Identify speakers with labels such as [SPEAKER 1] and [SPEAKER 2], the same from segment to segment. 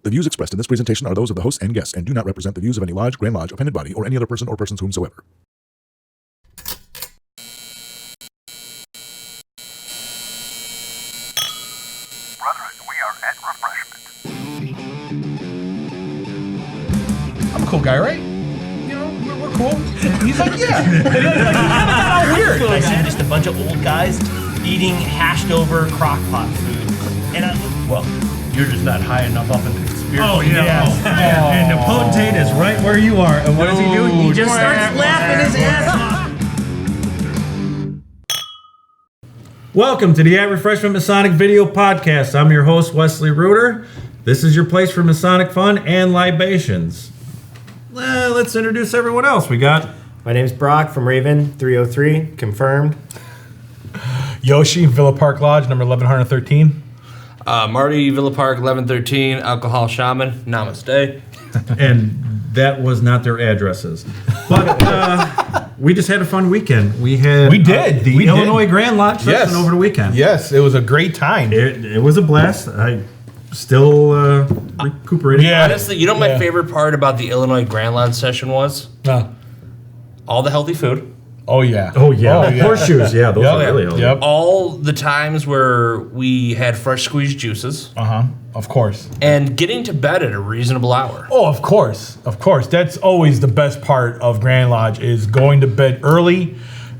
[SPEAKER 1] The views expressed in this presentation are those of the hosts and guests and do not represent the views of any lodge, Grand Lodge, appended body, or any other person or persons whomsoever.
[SPEAKER 2] Brethren, we are at Refreshment.
[SPEAKER 3] I'm a cool guy, right? You know, we're cool. He's like, yeah. How weird.
[SPEAKER 4] Like that, just a bunch of old guys eating hashed over crock pot food. And well, you're just not high enough up in the conspiracy.
[SPEAKER 5] Oh, yeah. And the potentate is right where you are. And what does he do? He just starts laughing his ass off. Welcome to the At Refreshment Masonic Video Podcast. I'm your host, Wesley Reuter. This is your place for Masonic fun and libations. Let's introduce everyone else. We got...
[SPEAKER 6] My name's Brock from Raven, 303, confirmed.
[SPEAKER 3] Yoshi, Villa Park Lodge, number 1113.
[SPEAKER 7] Marty, Villa Park, 1113, Alcohol Shaman, Namaste.
[SPEAKER 5] And that was not their addresses. But we just had a fun weekend. We did. The Illinois Grand Lodge session over the weekend.
[SPEAKER 3] Yes, it was a great time.
[SPEAKER 5] It was a blast. I still recuperating.
[SPEAKER 7] Yeah. Honestly, you know what my favorite part about the Illinois Grand Lodge session was? All the healthy food.
[SPEAKER 3] Oh, yeah.
[SPEAKER 5] Horseshoes, yeah, those are really healthy.
[SPEAKER 3] Yep.
[SPEAKER 7] All the times where we had fresh squeezed juices.
[SPEAKER 3] Of course.
[SPEAKER 7] And getting to bed at a reasonable hour.
[SPEAKER 3] Oh, of course. Of course. That's always the best part of Grand Lodge is going to bed early,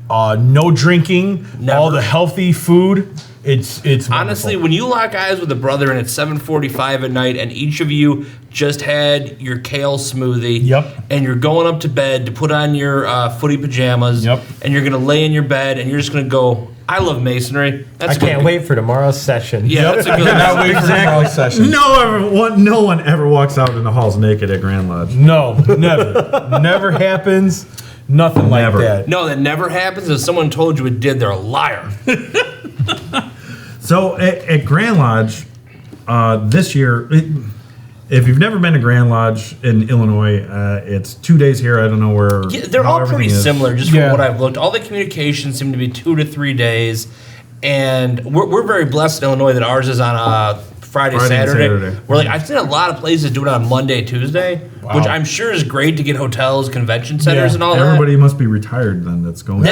[SPEAKER 3] no drinking, all the healthy food. It's wonderful.
[SPEAKER 7] Honestly, when you lock eyes with a brother and it's 7:45 at night and each of you just had your kale smoothie and you're going up to bed to put on your footy pajamas and you're going to lay in your bed and you're just going to go, I love Masonry.
[SPEAKER 6] I can't wait for tomorrow session.
[SPEAKER 7] Yeah, that's a good
[SPEAKER 5] Exactly. Session. No one ever walks out in the halls naked at Grand Lodge.
[SPEAKER 3] No, never. Never happens. Nothing like that.
[SPEAKER 7] No, that never happens. If someone told you it did, they're a liar.
[SPEAKER 5] So at Grand Lodge this year, if you've never been to Grand Lodge in Illinois, it's 2 days here. I don't know where.
[SPEAKER 7] Yeah, they're all pretty similar, just from what I've looked. All the communications seem to be 2 to 3 days, and we're very blessed in Illinois that ours is on Friday Saturday. We're like, I've seen a lot of places do it on Monday, Tuesday, which I'm sure is great to get hotels, convention centers, and all that.
[SPEAKER 5] Everybody must be retired then. That's going.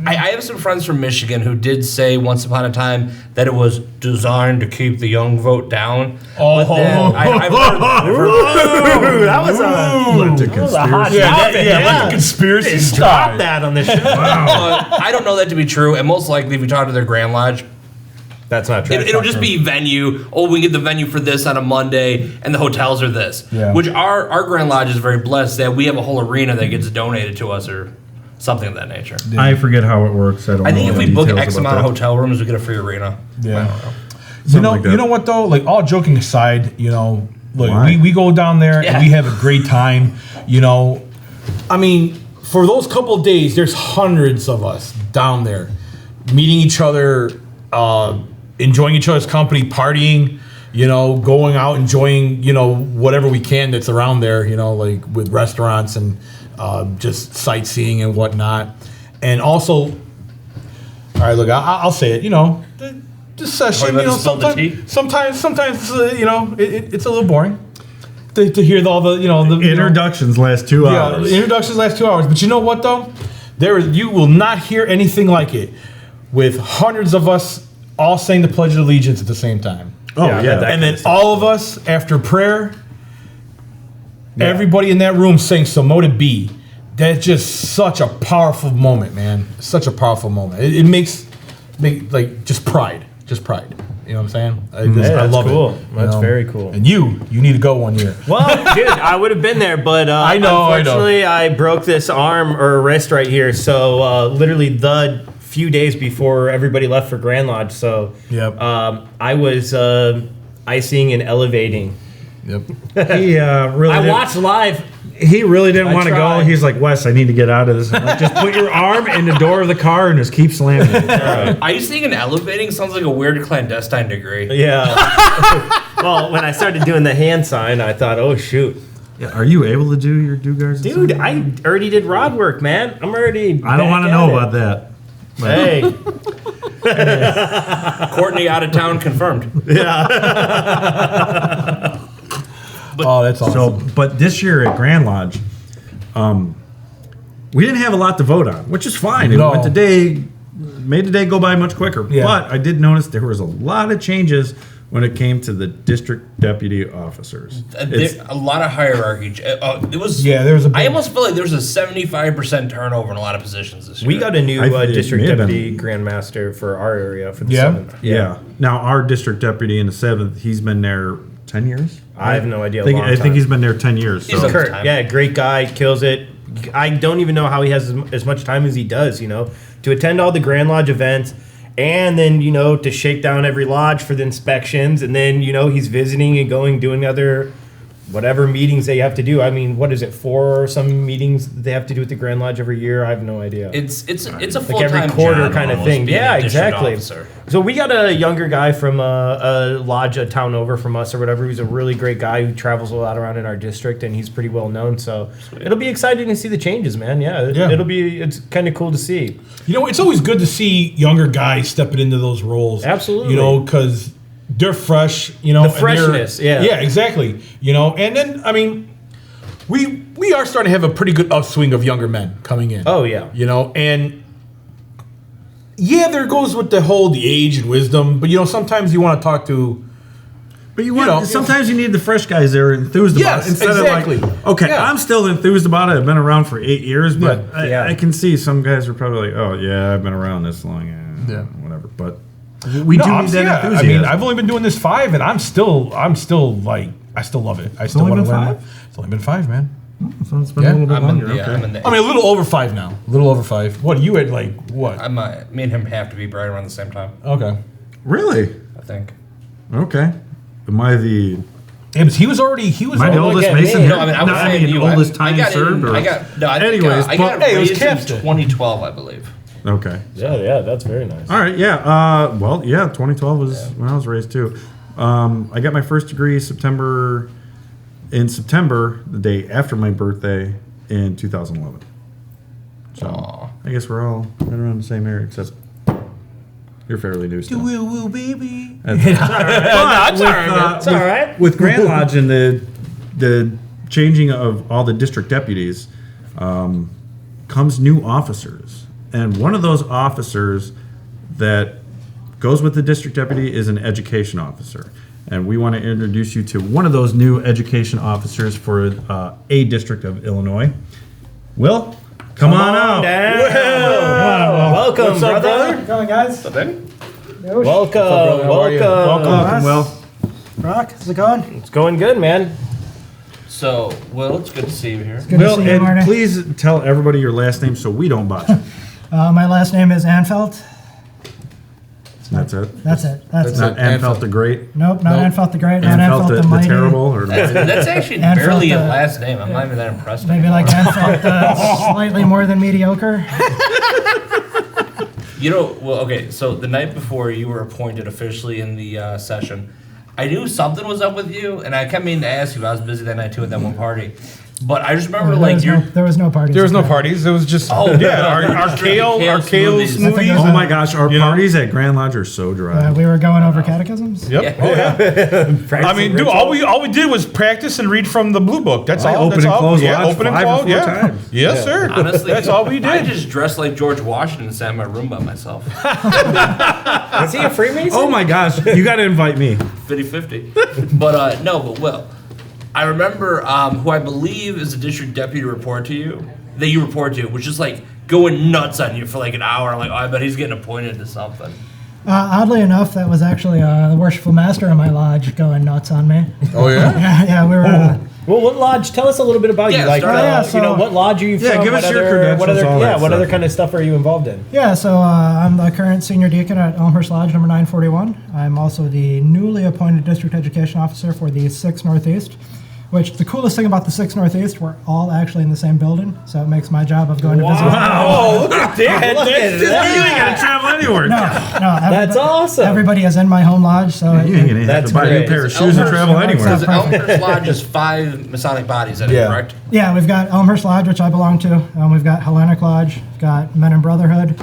[SPEAKER 7] I have some friends from Michigan who did say once upon a time that it was designed to keep the young vote down. I've heard
[SPEAKER 6] that was a hot topic.
[SPEAKER 3] Let the conspiracy
[SPEAKER 6] start. Drop that on this show.
[SPEAKER 7] I don't know that to be true, and most likely if we talk to their Grand Lodge,
[SPEAKER 6] that's not true.
[SPEAKER 7] It'll just be venue. Oh, we get the venue for this on a Monday, and the hotels are this. Yeah. Which our Grand Lodge is very blessed that we have a whole arena that gets donated to us or something of that nature.
[SPEAKER 5] Yeah. I forget how it works. I
[SPEAKER 7] think if we book X amount of hotel rooms, we get a free arena.
[SPEAKER 3] Yeah. I don't know. You know what though? Like all joking aside, look, we go down there and we have a great time. I mean, for those couple of days, there's hundreds of us down there meeting each other. Enjoying each other's company, partying, going out, enjoying, whatever we can that's around there, like with restaurants and just sightseeing and whatnot. And also, all right, look, I'll say it, this session, sometimes it's a little boring to hear all the, the
[SPEAKER 5] introductions last 2 hours.
[SPEAKER 3] Yeah, introductions last 2 hours. But you know what, though? You will not hear anything like it with hundreds of us all saying the Pledge of Allegiance at the same time. And then all of us, after prayer, everybody in that room saying, so mote it be. That's just such a powerful moment, man. Such a powerful moment. It makes just pride. Just pride. You know what I'm saying? I love it.
[SPEAKER 6] That's very cool.
[SPEAKER 3] And you need to go one year.
[SPEAKER 6] Well, dude, I would have been there, but unfortunately I broke this arm or wrist right here. So literally the few days before everybody left for Grand Lodge, so I was icing and elevating.
[SPEAKER 5] Yep. He really.
[SPEAKER 6] I watched live.
[SPEAKER 5] He really didn't want to go. He's like, Wes, I need to get out of this. Like, just put your arm in the door of the car and just keep slamming it.
[SPEAKER 7] Icing and elevating sounds like a weird clandestine degree.
[SPEAKER 6] Yeah. Well, when I started doing the hand sign, I thought, oh shoot.
[SPEAKER 5] Yeah, are you able to do your guards?
[SPEAKER 6] Dude, I already did rod work, man. I'm already.
[SPEAKER 5] I don't want to know about that.
[SPEAKER 6] Hey.
[SPEAKER 7] Courtney out of town confirmed.
[SPEAKER 6] Yeah.
[SPEAKER 3] that's awesome.
[SPEAKER 5] So, but this year at Grand Lodge, we didn't have a lot to vote on, which is fine. It went made the day go by much quicker. Yeah. But I did notice there was a lot of changes when it came to the district deputy officers.
[SPEAKER 7] A lot of hierarchy. It was.
[SPEAKER 3] Yeah, there was a big,
[SPEAKER 7] I almost feel like there was a 75% turnover in a lot of positions this year.
[SPEAKER 6] We got a new district deputy grandmaster for our area for the 7th.
[SPEAKER 5] Yeah. Now, our district deputy in the 7th, he's been there 10 years?
[SPEAKER 6] I have no idea.
[SPEAKER 5] I think he's been there 10 years.
[SPEAKER 7] He's
[SPEAKER 5] so.
[SPEAKER 7] Kurt,
[SPEAKER 6] yeah, great guy, kills it. I don't even know how he has as much time as he does, to attend all the Grand Lodge events. And then, to shake down every lodge for the inspections. And then, he's visiting and doing other whatever meetings they have to do. I mean, what is it, 4 or some meetings they have to do at the Grand Lodge every year? I have no idea.
[SPEAKER 7] It's a full-time
[SPEAKER 6] like every quarter
[SPEAKER 7] job
[SPEAKER 6] kind of
[SPEAKER 7] almost,
[SPEAKER 6] thing.
[SPEAKER 7] being
[SPEAKER 6] Yeah,
[SPEAKER 7] a district
[SPEAKER 6] exactly.
[SPEAKER 7] officer.
[SPEAKER 6] So we got a younger guy from a lodge a town over from us or whatever. He's a really great guy who travels a lot around in our district, and he's pretty well known. So it'll be exciting to see the changes, man. Yeah. It's kind of cool to see.
[SPEAKER 3] It's always good to see younger guys stepping into those roles.
[SPEAKER 6] Absolutely.
[SPEAKER 3] Because they're fresh,
[SPEAKER 6] The freshness, yeah.
[SPEAKER 3] Yeah, exactly. And then, I mean, we are starting to have a pretty good upswing of younger men coming in.
[SPEAKER 6] Oh, yeah.
[SPEAKER 3] And yeah, there goes with the age and wisdom, but, sometimes you want to talk to...
[SPEAKER 5] But sometimes you need the fresh guys that are enthused about it instead of like, okay, I'm still enthused about it. I've been around for 8 years, but I can see some guys are probably like, oh, yeah, I've been around this long. Yeah. Whatever. But... We do need that enthusiasm.
[SPEAKER 3] I mean, I've only been doing this 5, and I'm still like, I still love it. I still want to learn. It's only been 5, man.
[SPEAKER 5] So it's been a little bit longer.
[SPEAKER 3] I mean, a little over 5 now. A little over 5. What, you had like, what?
[SPEAKER 7] Me and him have to be right around the same time.
[SPEAKER 3] Okay.
[SPEAKER 5] Really?
[SPEAKER 7] I think.
[SPEAKER 5] Okay. Am I the...
[SPEAKER 3] Yeah, but he was the
[SPEAKER 5] oldest Mason?
[SPEAKER 7] No, I mean,
[SPEAKER 5] oldest time served?
[SPEAKER 7] I got raised in 2012, I believe.
[SPEAKER 5] Okay.
[SPEAKER 6] Yeah, that's very nice.
[SPEAKER 5] All right, yeah. 2012 was when I was raised too. I got my first degree in September, the day after my birthday in 2011. So I guess we're all right around the same area, except you're fairly new still.
[SPEAKER 3] Woo, baby.
[SPEAKER 5] It's all right. With Grand Lodge and the changing of all the district deputies, comes new officers. And one of those officers that goes with the district deputy is an education officer. And we want to introduce you to one of those new education officers for a district of Illinois. Will, come on out.
[SPEAKER 6] Welcome,
[SPEAKER 8] What's up,
[SPEAKER 6] brother.
[SPEAKER 8] How's it going, guys?
[SPEAKER 6] Welcome.
[SPEAKER 3] Will.
[SPEAKER 8] Brock, how's it going?
[SPEAKER 6] It's going good, man.
[SPEAKER 7] So, Will, it's good to see you here.
[SPEAKER 8] Good to see you,
[SPEAKER 5] and
[SPEAKER 8] Marty.
[SPEAKER 5] please tell everybody your last name so we don't botch it.
[SPEAKER 8] My last name is Anfeld.
[SPEAKER 5] That's it.
[SPEAKER 8] That's it.
[SPEAKER 5] It's not Anfeld the Great.
[SPEAKER 8] Not Anfeld the Great. Not
[SPEAKER 5] Anfeld
[SPEAKER 8] Anfeld
[SPEAKER 5] the
[SPEAKER 8] Mighty.
[SPEAKER 5] Terrible. Or
[SPEAKER 7] That's actually
[SPEAKER 8] Anfeld
[SPEAKER 7] barely a
[SPEAKER 8] the-
[SPEAKER 7] last name. I'm not even that impressed.
[SPEAKER 8] Maybe like Anfeld slightly more than mediocre.
[SPEAKER 7] Okay, so the night before you were appointed officially in the session, I knew something was up with you, and I kept meaning to ask you, but I was busy that night too at that one party. But I just remember
[SPEAKER 8] there was no parties.
[SPEAKER 3] There was no parties. It was just our kale smoothies.
[SPEAKER 5] oh my gosh, our parties at Grand Lodge are so dry.
[SPEAKER 8] We were going over catechisms.
[SPEAKER 3] Yep.
[SPEAKER 7] Yeah.
[SPEAKER 3] I mean, dude, all we did was practice and read from the blue book. That's all.
[SPEAKER 5] Open
[SPEAKER 3] That's
[SPEAKER 5] and
[SPEAKER 3] all.
[SPEAKER 5] close
[SPEAKER 3] Yeah,
[SPEAKER 5] lodge
[SPEAKER 3] open and
[SPEAKER 5] 5 or
[SPEAKER 3] close.
[SPEAKER 5] 4
[SPEAKER 3] Yeah.
[SPEAKER 5] times.
[SPEAKER 3] Yes, sir.
[SPEAKER 7] Honestly,
[SPEAKER 3] that's all we did.
[SPEAKER 7] I just dressed like George Washington and sat in my room by myself.
[SPEAKER 6] Is he a Freemason?
[SPEAKER 5] Oh my gosh, you got to invite me.
[SPEAKER 7] 50-50. But Will, I remember who I believe is the district deputy that you report to, was just like going nuts on you for like an hour. I'm like, I bet he's getting appointed to something.
[SPEAKER 8] Oddly enough, that was actually the worshipful master of my lodge going nuts on me.
[SPEAKER 3] Oh yeah.
[SPEAKER 8] Yeah, we were.
[SPEAKER 6] Well, what lodge? Tell us a little bit about you. Like, what lodge are you from?
[SPEAKER 5] Give us your credentials.
[SPEAKER 6] What other kind of stuff are you involved in?
[SPEAKER 8] Yeah, so I'm the current senior deacon at Elmhurst Lodge number 941. I'm also the newly appointed district education officer for the 6 Northeast. Which the coolest thing about the 6 Northeast, we're all actually in the same building, so it makes my job of going to visit.
[SPEAKER 6] Wow! Look at that!
[SPEAKER 5] You ain't got to travel anywhere.
[SPEAKER 8] No,
[SPEAKER 6] that's awesome.
[SPEAKER 8] Everybody is in my home lodge, so
[SPEAKER 5] You ain't going to have to buy a new pair of shoes and travel anywhere.
[SPEAKER 7] Because Elmhurst Lodge is 5 Masonic bodies in it, correct?
[SPEAKER 8] Yeah, we've got Elmhurst Lodge, which I belong to. We've got Hellenic Lodge. We've got Men in Brotherhood.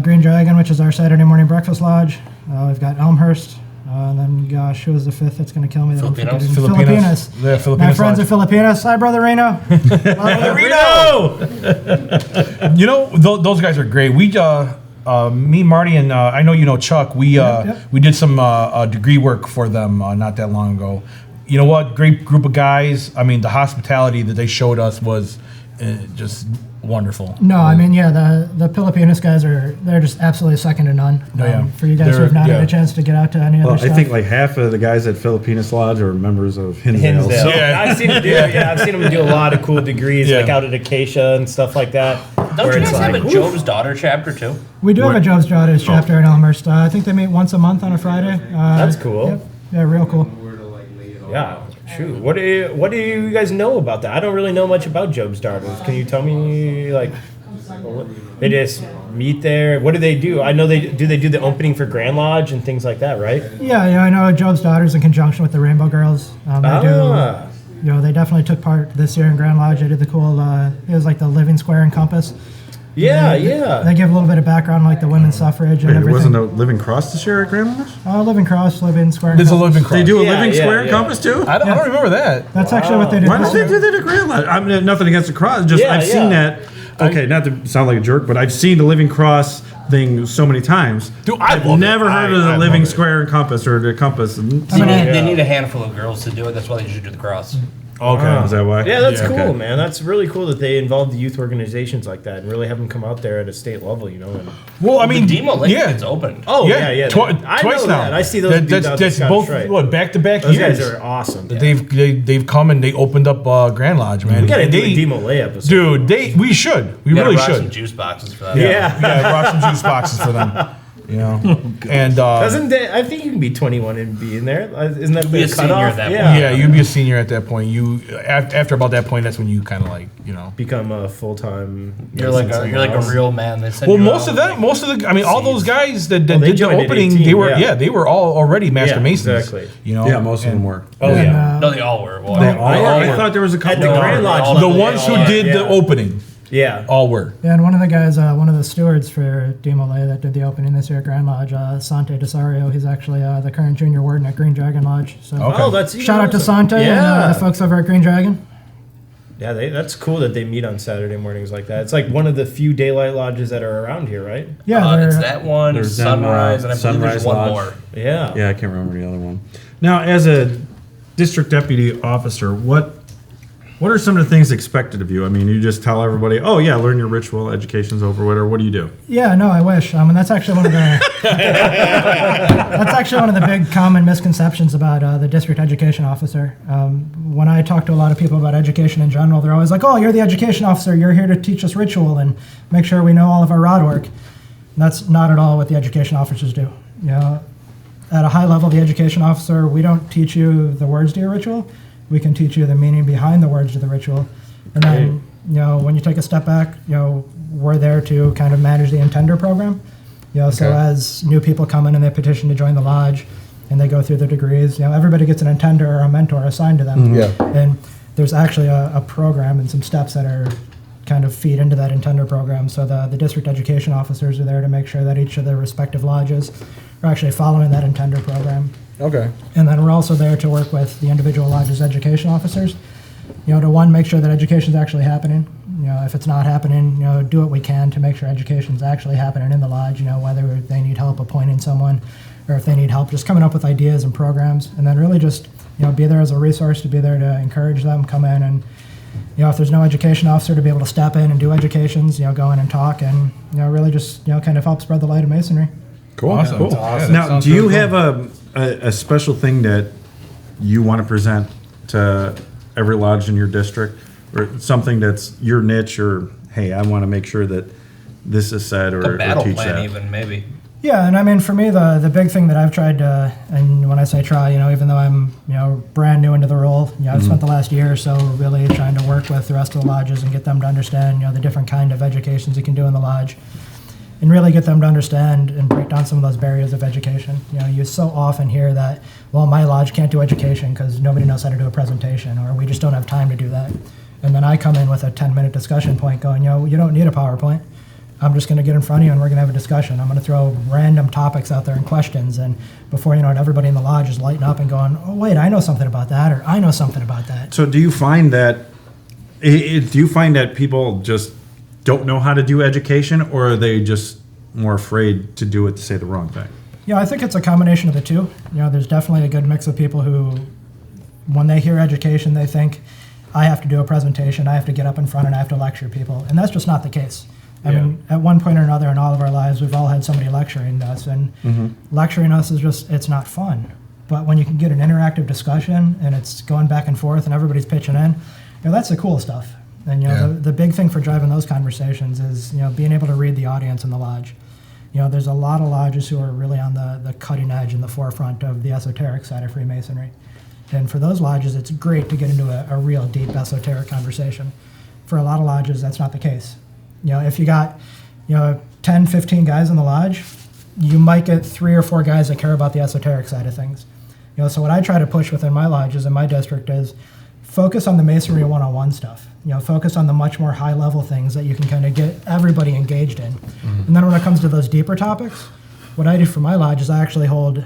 [SPEAKER 8] Green Dragon, which is our Saturday morning breakfast lodge. We've got Elmhurst. And then, gosh, who was the fifth that's going to kill me?
[SPEAKER 7] Filipinos?
[SPEAKER 8] Filipinos.
[SPEAKER 3] Yeah, Filipinos.
[SPEAKER 8] My friends are Filipinos. Hi, Brother Reno.
[SPEAKER 3] Reno! Those guys are great. We, me, Marty, and I know you know Chuck, we did some degree work for them not that long ago. You know what? Great group of guys. I mean, the hospitality that they showed us was just wonderful.
[SPEAKER 8] No, I mean, the Filipinos guys they're just absolutely second to none. For you guys who have not had a chance to get out to any other stuff.
[SPEAKER 5] I think like half of the guys at Filipinos Lodge are members of Hinsdale.
[SPEAKER 6] So. Yeah, I've seen them do a lot of cool degrees, like out at Acacia and stuff like that.
[SPEAKER 7] Don't you guys have a Job's Daughter chapter too?
[SPEAKER 8] We do have a Job's Daughters chapter in Elmhurst. I think they meet once a month on a Friday.
[SPEAKER 6] That's cool.
[SPEAKER 8] Yep. Yeah, real cool.
[SPEAKER 6] Yeah. Shoot, what do you guys know about that? I don't really know much about Job's Daughters. Can you tell me, like, they just meet there? What do they do? I know they do the opening for Grand Lodge and things like that, right?
[SPEAKER 8] Yeah, I know Job's Daughters in conjunction with the Rainbow Girls. They definitely took part this year in Grand Lodge. They did the cool, it was like the Living Square and Compass.
[SPEAKER 6] Yeah.
[SPEAKER 8] They give a little bit of background, like the women's suffrage and everything.
[SPEAKER 5] It wasn't a Living Cross this year at Grand Lodge?
[SPEAKER 8] Living Cross, Living Square.
[SPEAKER 3] There's a Living Cross.
[SPEAKER 5] They do a Living Square and Compass too?
[SPEAKER 3] I don't remember that.
[SPEAKER 8] That's actually what they did.
[SPEAKER 5] Why did they do that at Grand Lodge? I mean, nothing against the cross. Just I've seen that. Okay, not to sound like a jerk, but I've seen the Living Cross thing so many times.
[SPEAKER 3] Dude,
[SPEAKER 5] I've never heard of the Living Square and Compass or the Compass.
[SPEAKER 7] They need a handful of girls to do it. That's why they usually do the cross.
[SPEAKER 5] Okay, is that why?
[SPEAKER 6] Yeah, that's cool, man. That's really cool that they involve the youth organizations like that and really have them come out there at a state level, And,
[SPEAKER 3] well, I mean,
[SPEAKER 7] the Demo Lake is open.
[SPEAKER 6] Oh yeah.
[SPEAKER 3] Twice now.
[SPEAKER 6] That. I see those.
[SPEAKER 3] That's both back-to-back
[SPEAKER 6] years.
[SPEAKER 3] Those
[SPEAKER 6] guys are awesome.
[SPEAKER 3] They've come and they opened up Grand Lodge, man.
[SPEAKER 6] We gotta do a Demo Lake episode,
[SPEAKER 3] dude. We should. We really should.
[SPEAKER 7] Some juice boxes for that.
[SPEAKER 3] Yeah, rock some juice boxes for them. And
[SPEAKER 6] I think you can be 21 and be in there. Isn't that the cutoff?
[SPEAKER 3] Yeah, you'd be a senior at that point. You after about that point, that's when you kind of like
[SPEAKER 6] become a full-time.
[SPEAKER 7] You're like a real man. They send
[SPEAKER 3] most of all those guys that did the opening, they were all already Master Masons.
[SPEAKER 6] Exactly.
[SPEAKER 5] Most of them were.
[SPEAKER 7] Oh yeah, no, they all were.
[SPEAKER 5] They all were. I thought there was a couple.
[SPEAKER 6] At the Grand Lodge,
[SPEAKER 3] the ones who did the opening.
[SPEAKER 6] Yeah,
[SPEAKER 3] all were.
[SPEAKER 8] Yeah, and one of the guys, one of the stewards for Demo Lake that did the opening this year at Grand Lodge, Sante Desario, he's actually the current junior warden at Green Dragon Lodge. So
[SPEAKER 6] that's
[SPEAKER 8] shout out to Sante and the folks over at Green Dragon.
[SPEAKER 6] Yeah, that's cool that they meet on Saturday mornings like that. It's like one of the few daylight lodges that are around here, right?
[SPEAKER 8] Yeah,
[SPEAKER 7] it's that one. There's Sunrise, and I believe there's one more.
[SPEAKER 6] Yeah,
[SPEAKER 5] I can't remember the other one. Now, as a district deputy officer, what are some of the things expected of you? I mean, you just tell everybody, "Oh yeah, learn your ritual, education's over." Whatever. What do you do?
[SPEAKER 8] Yeah, no, I wish. And that's actually one of the big common misconceptions about the district education officer. When I talk to a lot of people about education in general, they're always like, "Oh, you're the education officer. You're here to teach us ritual and make sure we know all of our rod work." And that's not at all what the education officers do. At a high level, the education officer, we don't teach you the words to your ritual. We can teach you the meaning behind the words to the ritual. And then, when you take a step back, we're there to kind of manage the intender program. So as new people come in and they petition to join the lodge and they go through the degrees, everybody gets an intender or a mentor assigned to them. And there's actually a program and some steps that are kind of feed into that intender program. So the district education officers are there to make sure that each of the respective lodges are actually following that intender program.
[SPEAKER 3] Okay.
[SPEAKER 8] And then we're also there to work with the individual lodges' education officers, to make sure that education is actually happening. If it's not happening, do what we can to make sure education is actually happening in the lodge, whether they need help appointing someone or if they need help just coming up with ideas and programs. And then really just, be there as a resource, to be there to encourage them, come in and, if there's no education officer, to be able to step in and do educations, go in and talk and, really just, kind of help spread the light of Masonry.
[SPEAKER 3] Cool. Awesome.
[SPEAKER 5] Cool.
[SPEAKER 3] Awesome.
[SPEAKER 5] Now, do you have a special thing that you want to present to every lodge in your district, or something that's your niche, or hey, I want to make sure that this is said, or teach
[SPEAKER 7] plan
[SPEAKER 5] that?
[SPEAKER 7] Even maybe.
[SPEAKER 8] Yeah, and I mean, for me, the big thing that I've tried to, and when I say try, even though I'm, brand new into the role, I've spent the last year or so really trying to work with the rest of the lodges and get them to understand, the different kind of educations you can do in the lodge. And really get them to understand and break down some of those barriers of education. You so often hear that, well, my lodge can't do education because nobody knows how to do a presentation, or we just don't have time to do that. And then I come in with a 10-minute discussion point going, you don't need a PowerPoint. I'm just going to get in front of you and we're going to have a discussion. I'm going to throw random topics out there and questions. And before you know it, everybody in the lodge is lighting up and going, oh, wait, I know something about that, or I know something about that.
[SPEAKER 5] So do you find that people just don't know how to do education, or are they just more afraid to do it to say the wrong thing?
[SPEAKER 8] Yeah, I think it's a combination of the two. There's definitely a good mix of people who, when they hear education, they think, I have to do a presentation, I have to get up in front and I have to lecture people. And that's just not the case. I mean, at one point or another in all of our lives, we've all had somebody lecturing us, and lecturing us is just, it's not fun. But when you can get an interactive discussion and it's going back and forth and everybody's pitching in, that's the cool stuff. And the big thing for driving those conversations is being able to read the audience in the lodge. There's a lot of lodges who are really on the cutting edge and the forefront of the esoteric side of Freemasonry. And for those lodges, it's great to get into a real deep esoteric conversation. For a lot of lodges, that's not the case. If you got 10, 15 guys in the lodge, you might get 3 or 4 guys that care about the esoteric side of things. So what I try to push within my lodges in my district is focus on the Masonry one-on-one stuff. Focus on the much more high-level things that you can kind of get everybody engaged in. And then when it comes to those deeper topics, what I do for my lodge is I actually hold,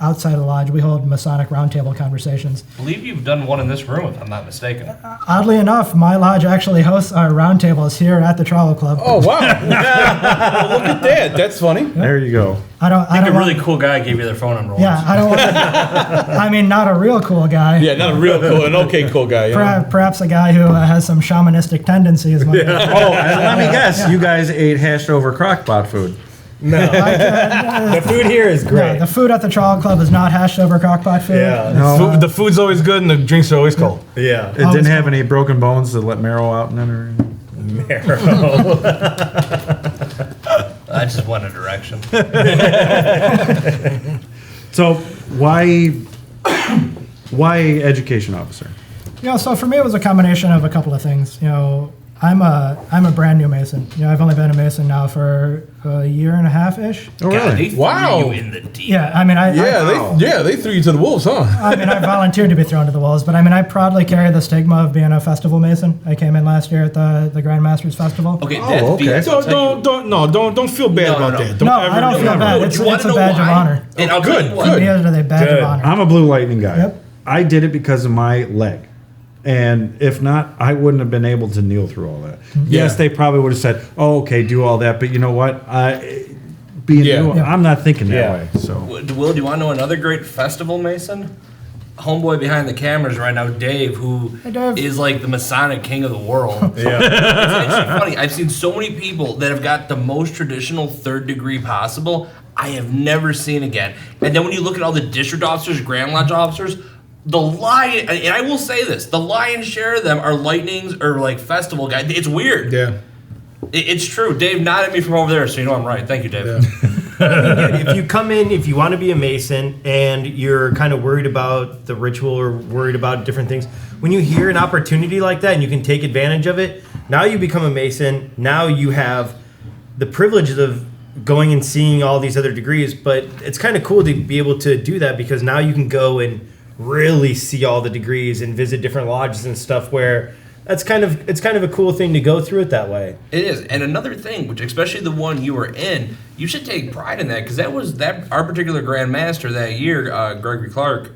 [SPEAKER 8] outside of the lodge, we hold Masonic roundtable conversations.
[SPEAKER 7] I believe you've done one in this room, if I'm not mistaken.
[SPEAKER 8] Oddly enough, my lodge actually hosts our roundtables here at the Trollo Club.
[SPEAKER 3] Oh, wow. Look at that. That's funny.
[SPEAKER 5] There you go.
[SPEAKER 7] I think a really cool guy gave you their phone number once.
[SPEAKER 8] Yeah, I don't want to, I mean, not a real cool guy.
[SPEAKER 3] Yeah, not a real cool, an okay cool guy.
[SPEAKER 8] Perhaps a guy who has some shamanistic tendencies.
[SPEAKER 5] Oh, and let me guess, you guys ate hashed over crockpot food.
[SPEAKER 6] No. The food here is great.
[SPEAKER 8] No, the food at the Trollo Club is not hashed over crockpot food.
[SPEAKER 6] Yeah.
[SPEAKER 3] No. The food's always good and the drinks are always cold.
[SPEAKER 6] Yeah.
[SPEAKER 5] It didn't have any broken bones to let marrow out in it or anything?
[SPEAKER 6] Marrow.
[SPEAKER 7] I just went a direction.
[SPEAKER 5] So why education officer?
[SPEAKER 8] So for me it was a combination of a couple of things. I'm a brand new Mason. I've only been a Mason now for a year and a half-ish.
[SPEAKER 5] Oh, really?
[SPEAKER 7] They threw you in the deep.
[SPEAKER 8] Yeah, I mean,
[SPEAKER 3] they threw you to the wolves, huh?
[SPEAKER 8] I mean, I volunteered to be thrown to the wolves, but I mean, I proudly carry the stigma of being a festival Mason. I came in last year at the Grand Masters Festival.
[SPEAKER 7] Okay,
[SPEAKER 3] Don't feel bad about that.
[SPEAKER 8] I don't feel bad. It's a badge of honor.
[SPEAKER 7] And I'll tell you what.
[SPEAKER 8] It is a badge of honor.
[SPEAKER 5] I'm a Blue Lightning guy.
[SPEAKER 8] Yep.
[SPEAKER 5] I did it because of my leg. And if not, I wouldn't have been able to kneel through all that.
[SPEAKER 3] Yeah.
[SPEAKER 5] Yes, they probably would have said, "Oh, okay, do all that." But you know what? I'm not thinking that way. So,
[SPEAKER 7] Will, do you want to know another great festival Mason? Homeboy behind the cameras right now, Dave, who is like the Masonic king of the world.
[SPEAKER 6] Yeah.
[SPEAKER 7] It's actually funny. I've seen so many people that have got the most traditional third degree possible. I have never seen again. And then when you look at all the district officers, Grand Lodge officers, the lion, and I will say this, the lion's share of them are lightnings or like festival guys. It's weird.
[SPEAKER 3] Yeah.
[SPEAKER 7] It's true. Dave nodded at me from over there, so you know I'm right. Thank you, Dave.
[SPEAKER 6] Yeah. If you come in, if you want to be a Mason and you're kind of worried about the ritual or worried about different things, when you hear an opportunity like that and you can take advantage of it, now you become a Mason. Now you have the privilege of going and seeing all these other degrees, but it's kind of cool to be able to do that because now you can go and really see all the degrees and visit different lodges and stuff where it's kind of a cool thing to go through it that way.
[SPEAKER 7] It is. And another thing, which especially the one you were in, you should take pride in that because our particular Grand Master that year, Gregory Clark.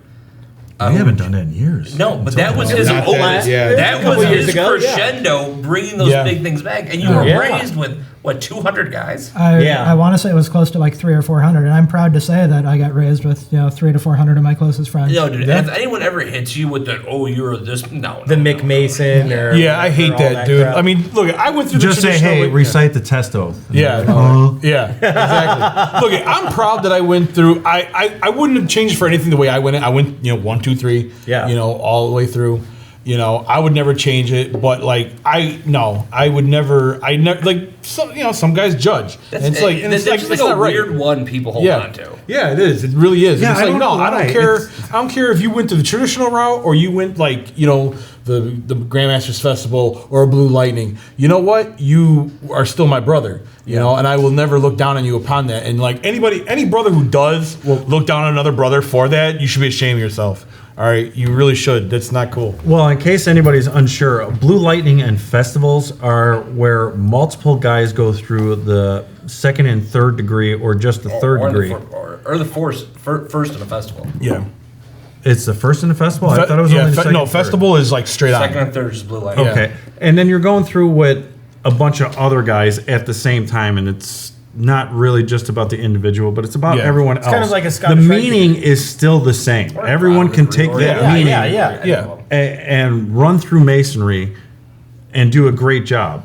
[SPEAKER 5] we haven't done that in years.
[SPEAKER 7] No, but that was his oldest. That was his crescendo, bringing those big things back. And you were raised with, 200 guys?
[SPEAKER 8] I want to say it was close to like 300 or 400, and I'm proud to say that I got raised with 300 to 400 of my closest friends.
[SPEAKER 7] No, dude. If anyone ever hits you with that, you're this,
[SPEAKER 6] the McMason, or
[SPEAKER 3] I hate that, dude.
[SPEAKER 6] Crap.
[SPEAKER 3] I mean, look, I went through
[SPEAKER 5] just
[SPEAKER 3] the
[SPEAKER 5] say, hey, recite the test oath.
[SPEAKER 3] Yeah, exactly. Look, I'm proud that I went through. I wouldn't have changed for anything the way I went. I went, 1, 2, 3. All the way through. I would never change it, but I would never. I never like some guys judge.
[SPEAKER 7] It's like a weird one people hold on to.
[SPEAKER 3] Yeah, it is. It really is.
[SPEAKER 5] Yeah,
[SPEAKER 3] it's
[SPEAKER 5] I don't
[SPEAKER 3] care. I don't care if you went to the traditional route or you went the Grandmasters Festival or a Blue Lightning. You know what? You are still my brother. You know, and I will never look down on you upon that. And any brother who does look down on another brother for that, you should be ashamed of yourself. All right, you really should. That's not cool.
[SPEAKER 5] Well, in case anybody's unsure, Blue Lightning and festivals are where multiple guys go through the second and third degree, or just the third degree.
[SPEAKER 7] Or the first in a festival.
[SPEAKER 3] Yeah.
[SPEAKER 5] It's the first in the festival? I thought it was only the second.
[SPEAKER 3] No, festival is like straight on.
[SPEAKER 7] Second and third is Blue Lightning.
[SPEAKER 5] Okay. And then you're going through with a bunch of other guys at the same time, and it's not really just about the individual, but it's about everyone else.
[SPEAKER 6] It's kind of like a
[SPEAKER 5] The
[SPEAKER 6] Scottish
[SPEAKER 5] meaning is still the same. Everyone can take that meaning and run through Masonry and do a great job.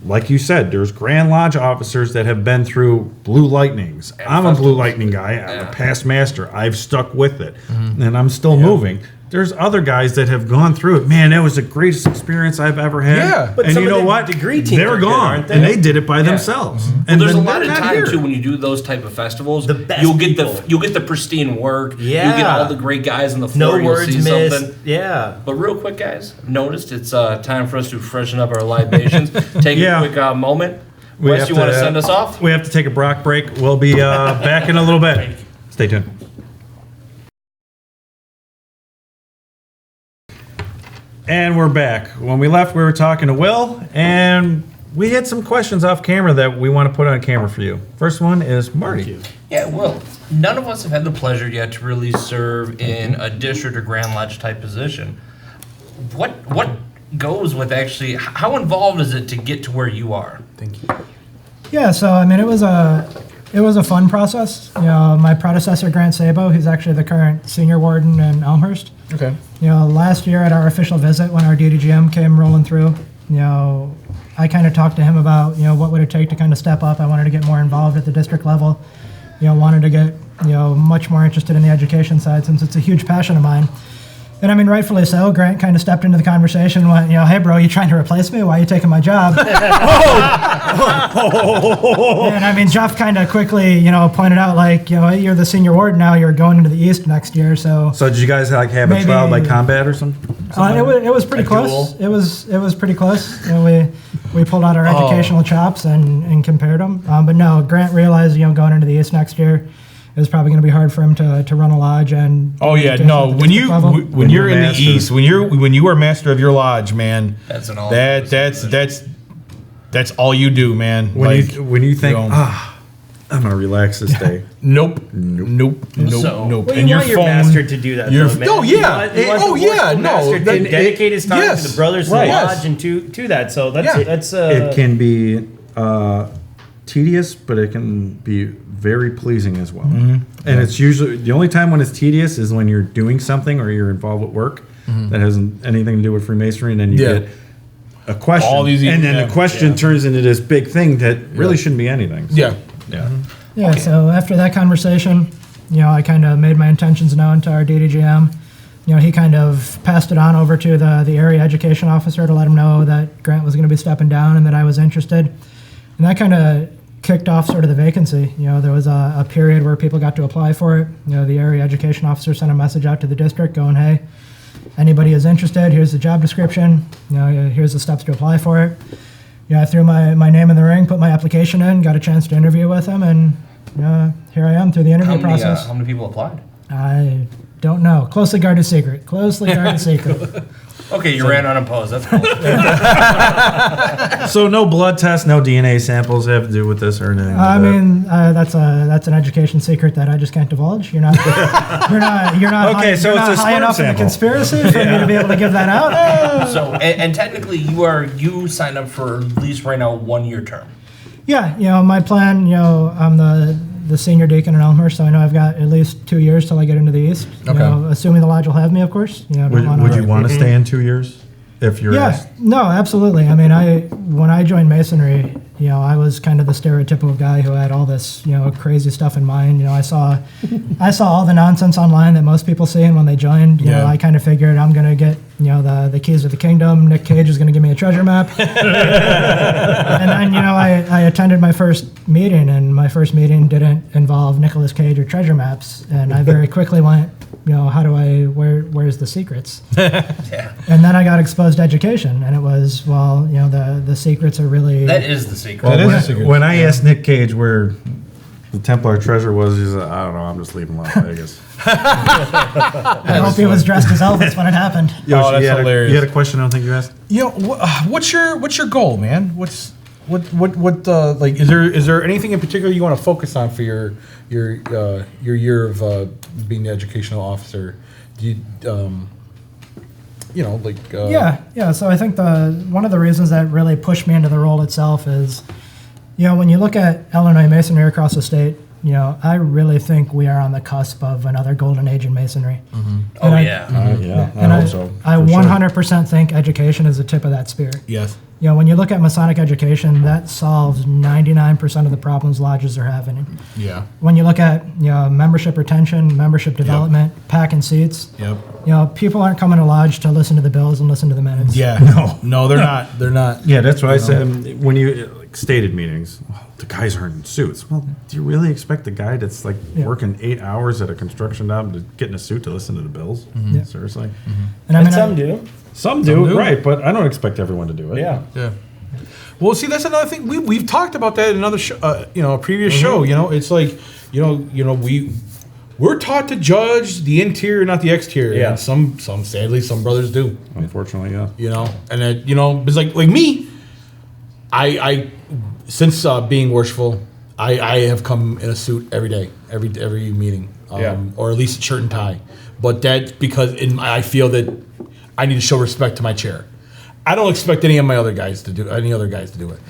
[SPEAKER 5] Like you said, there's Grand Lodge officers that have been through Blue Lightnings. I'm a Blue Lightning guy. I'm a past master. I've stuck with it, and I'm still moving. There's other guys that have gone through it. Man, that was the greatest experience I've ever had.
[SPEAKER 3] Yeah,
[SPEAKER 6] but
[SPEAKER 5] and
[SPEAKER 6] some
[SPEAKER 5] you
[SPEAKER 6] of
[SPEAKER 5] know
[SPEAKER 6] the
[SPEAKER 5] what?
[SPEAKER 6] degree teams
[SPEAKER 5] They're
[SPEAKER 6] are good,
[SPEAKER 5] gone,
[SPEAKER 6] aren't they?
[SPEAKER 5] and they did it by themselves.
[SPEAKER 7] Well,
[SPEAKER 5] And
[SPEAKER 7] there's a
[SPEAKER 5] then
[SPEAKER 7] lot of
[SPEAKER 5] they're not
[SPEAKER 7] time
[SPEAKER 5] here.
[SPEAKER 7] too when you do those type of festivals.
[SPEAKER 6] The best
[SPEAKER 7] you'll get
[SPEAKER 6] people.
[SPEAKER 7] you'll get the pristine work.
[SPEAKER 6] Yeah.
[SPEAKER 7] You'll get all the great guys on the
[SPEAKER 6] No
[SPEAKER 7] floor. You'll
[SPEAKER 6] words
[SPEAKER 7] see
[SPEAKER 6] missed.
[SPEAKER 7] something.
[SPEAKER 6] Yeah.
[SPEAKER 7] But real quick, guys, noticed it's time for us to freshen up our libations. Take a quick moment. Wes, you want to send us off?
[SPEAKER 5] We have to take a Brock break. We'll be back in a little bit. Stay tuned. And we're back. When we left, we were talking to Will, and we had some questions off camera that we want to put on camera for you. First one is Marty.
[SPEAKER 7] Yeah, well, none of us have had the pleasure yet to really serve in a district or Grand Lodge type position. What goes with actually? How involved is it to get to where you are?
[SPEAKER 3] Thank you.
[SPEAKER 8] Yeah, so I mean, it was a fun process. You know, my predecessor, Grant Sabo, who's actually the current senior warden in Elmhurst.
[SPEAKER 3] Okay.
[SPEAKER 8] You know, last year at our official visit, when our DDGM came rolling through, you know, I kind of talked to him about, you know, what would it take to kind of step up. I wanted to get more involved at the district level. You know, wanted to get, you know, much more interested in the education side since it's a huge passion of mine. And I mean, rightfully so. Grant kind of stepped into the conversation and went, you know, hey, bro, you trying to replace me? Why are you taking my job? And I mean, Jeff kind of quickly, you know, pointed out, like, you know, you're the senior ward now. You're going into the East next year. So
[SPEAKER 5] did you guys like have a trial by combat or something?
[SPEAKER 8] It was pretty close. It was pretty close. You know, we pulled out our educational chops and compared them. But no, Grant realized, you know, going into the East next year, it was probably going to be hard for him to run a lodge and.
[SPEAKER 3] Oh yeah, no. When you're in the East, when you are master of your lodge, man,
[SPEAKER 7] That's an all.
[SPEAKER 3] That's all you do, man.
[SPEAKER 5] When you think, I'm gonna relax this day.
[SPEAKER 3] Nope.
[SPEAKER 7] So-
[SPEAKER 6] Well,
[SPEAKER 3] And
[SPEAKER 6] you want your master to do that, though, man.
[SPEAKER 3] Oh yeah.
[SPEAKER 6] You want the worshipful master to dedicate his time
[SPEAKER 3] yes.
[SPEAKER 6] to the brothers in
[SPEAKER 3] Right.
[SPEAKER 6] the
[SPEAKER 3] Yes.
[SPEAKER 6] lodge and to that. So that's
[SPEAKER 5] It can be tedious, but it can be very pleasing as well. And it's usually the only time when it's tedious is when you're doing something or you're involved with work that hasn't anything to do with Freemasonry, and then you get a question,
[SPEAKER 3] All these-
[SPEAKER 5] and then the question turns into this big thing that really shouldn't be anything. So,
[SPEAKER 3] Yeah.
[SPEAKER 8] Yeah, so after that conversation, you know, I kind of made my intentions known to our DDGM. You know, he kind of passed it on over to the area education officer to let him know that Grant was going to be stepping down and that I was interested. And that kind of kicked off sort of the vacancy. You know, there was a period where people got to apply for it. You know, the area education officer sent a message out to the district going, hey, anybody is interested, here's the job description, you know, here's the steps to apply for it. Yeah, I threw my name in the ring, put my application in, got a chance to interview with him, and here I am through the interview process.
[SPEAKER 7] How many people applied?
[SPEAKER 8] I don't know. Closely guarded secret. Closely guarded secret.
[SPEAKER 7] Okay, you ran unopposed. That's cool.
[SPEAKER 5] So no blood tests, no DNA samples have to do with this or anything.
[SPEAKER 8] I mean, that's an education secret that I just can't divulge. You're not. You're not.
[SPEAKER 5] Okay, so
[SPEAKER 8] you're
[SPEAKER 5] it's
[SPEAKER 8] not
[SPEAKER 5] a
[SPEAKER 8] high
[SPEAKER 5] sperm
[SPEAKER 8] enough in the
[SPEAKER 5] sample.
[SPEAKER 8] conspiracy for me to be able to give that out.
[SPEAKER 7] So, and technically, you signed up for at least right now 1 year term.
[SPEAKER 8] Yeah, you know, my plan. You know, I'm the senior deacon in Elmhurst, so I know I've got at least 2 years till I get into the East. You know, assuming the lodge will have me, of course. You know,
[SPEAKER 5] would you want to stay in 2 years if you're asked?
[SPEAKER 8] No, absolutely. I mean, when I joined Masonry, you know, I was kind of the stereotypical guy who had all this, you know, crazy stuff in mind. You know, I saw all the nonsense online that most people see, and when they joined, you know, I kind of figured I'm going to get, you know, the keys to the kingdom. Nick Cage is going to give me a treasure map. And then, you know, I attended my first meeting, and my first meeting didn't involve Nicolas Cage or treasure maps. And I very quickly went, you know, where's the secrets? And then I got exposed to education, and it was, well, you know, the secrets are really...
[SPEAKER 7] That is the secret.
[SPEAKER 5] When I asked Nick Cage where the Templar treasure was, he's like, I don't know, I'm just leaving Las Vegas.
[SPEAKER 8] I hope he was dressed as Elvis when it happened.
[SPEAKER 3] Yoshi, that's hilarious.
[SPEAKER 5] You had a question I don't think you asked?
[SPEAKER 3] What's your goal, man? What like is there anything in particular you want to focus on for your year of being the educational officer? Do you
[SPEAKER 8] Yeah. So I think one of the reasons that really pushed me into the role itself is, when you look at Illinois Masonry across the state, I really think we are on the cusp of another golden age in Masonry.
[SPEAKER 7] Mm-hmm.
[SPEAKER 8] I hope so. I 100% think education is the tip of that spear.
[SPEAKER 3] Yes.
[SPEAKER 8] When you look at Masonic education, that solves 99% of the problems lodges are having.
[SPEAKER 3] Yeah.
[SPEAKER 8] When you look at membership retention, membership development, packing seats.
[SPEAKER 3] Yep.
[SPEAKER 8] People aren't coming to lodge to listen to the bills and listen to the minutes.
[SPEAKER 3] Yeah. No, they're not. They're not.
[SPEAKER 5] Yeah, that's why I said when you stated meetings, the guys aren't in suits. Well, do you really expect the guy that's working 8 hours at a construction job to get in a suit to listen to the bills? Mm-hmm. Yeah. Seriously?
[SPEAKER 8] Mm-hmm. And
[SPEAKER 6] some do.
[SPEAKER 5] Some do, right? But I don't expect everyone to do it.
[SPEAKER 3] Yeah. Well, see, that's another thing. We've talked about that in another show, a previous show. It's like, we're taught to judge the interior, not the exterior.
[SPEAKER 6] Yeah.
[SPEAKER 3] And some sadly, some brothers do.
[SPEAKER 5] Unfortunately, yeah.
[SPEAKER 3] And that, it's like me. I since being worshipful, I have come in a suit every day, every meeting, or at least a shirt and tie. But that's because I feel that I need to show respect to my chair. I don't expect any other guys to do it,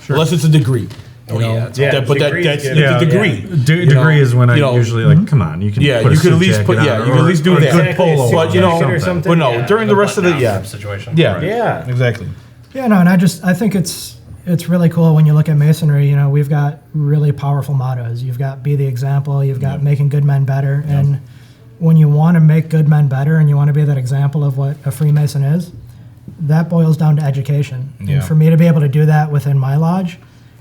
[SPEAKER 3] unless it's a degree. But that's the degree.
[SPEAKER 5] Degree is when I usually come on, you can put
[SPEAKER 3] you could at least put you can at least do that.
[SPEAKER 5] Good polo,
[SPEAKER 3] but no, during the rest of the
[SPEAKER 7] situation.
[SPEAKER 3] Yeah, exactly.
[SPEAKER 8] Yeah, no, and I think it's really cool when you look at Masonry. We've got really powerful mottos. You've got be the example. You've got making good men better. And when you want to make good men better and you want to be that example of what a Freemason is, that boils down to education.
[SPEAKER 3] Yeah.
[SPEAKER 8] And for me to be able to do that within my lodge,